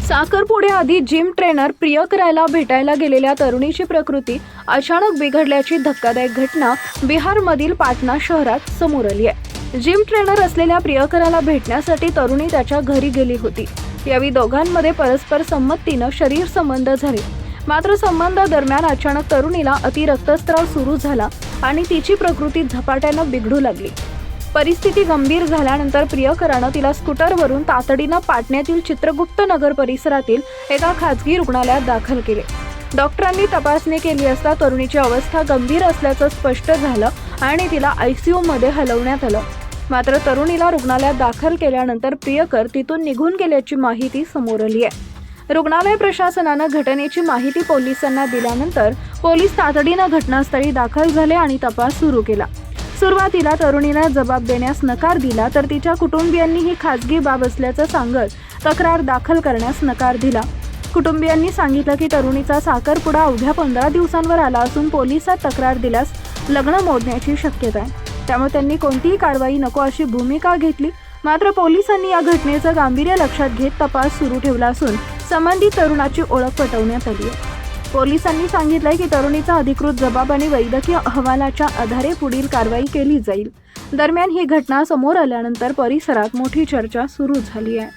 साखरपुड्याआधी gym trainer प्रियकराला भेटायला गेलेल्या तरुणीची प्रकृती अचानक बिघडल्याची धक्कादायक घटना बिहारमधील पाटणा शहरात समोर आली आहे। जिम ट्रेनर असलेल्या प्रियकराला भेटण्यासाठी तरुणी त्याच्या घरी गेली होती। यावेळी दोघांमध्ये परस्पर संमतीने शरीर संबंध झाले। मात्र संबंधादरम्यान अचानक तरुणीला रक्तस्राव सुरू झाला आणि तिची प्रकृती झपाट्याने बिघडू लागली। परिस्थिती गंभीर झाल्यानंतर प्रियकराने तिला स्कूटरवरून तातडीने पाटण्यातील चित्रगुप्त नगर परिसरातील एका खासगी रुग्णालयात दाखल केले। डॉक्टरांनी तपासणी केली असता तरुणीची अवस्था गंभीर असल्याचं स्पष्ट झालं आणि तिला ICU मध्ये हलवण्यात आलं। मात्र तरुणीला रुग्णालयात दाखल केल्यानंतर प्रियकर तिथून निघून गेल्याची माहिती समोर आली आहे। रुग्णालय प्रशासनाने घटनेची माहिती पोलिसांना दिल्यानंतर पोलीस तातडीने घटनास्थळी दाखल झाले आणि तपास सुरू केला। सुरुवातीला तरुणीने जबाब देण्यास नकार दिला, तर तिच्या कुटुंबियांनी ही खासगी बाब असल्याचं सांगत तक्रार दाखल करण्यास नकार दिला। कुटुंबियांनी सांगितलं की तरुणीचा साखरपुडा अवघ्या 15 दिवसांवर आला असून पोलिसात तक्रार दिल्यास लग्न मोडण्याची शक्यता आहे, त्यामुळे त्यांनी कोणतीही कारवाई नको अशी भूमिका घेतली। मात्र पोलिसांनी या घटनेचं गांभीर्य लक्षात घेत तपास सुरू ठेवला असून संबंधित तरुणाची ओळख पटवण्यात आली आहे। पोलिसांनी सांगितलंय की तरुणीचा अधिकृत जबाब आणि वैद्यकीय अहवालाच्या आधारे पुढील कारवाई केली जाईल। दरम्यान ही घटना समोर आल्यानंतर परिसरात मोठी चर्चा सुरू झाली आहे।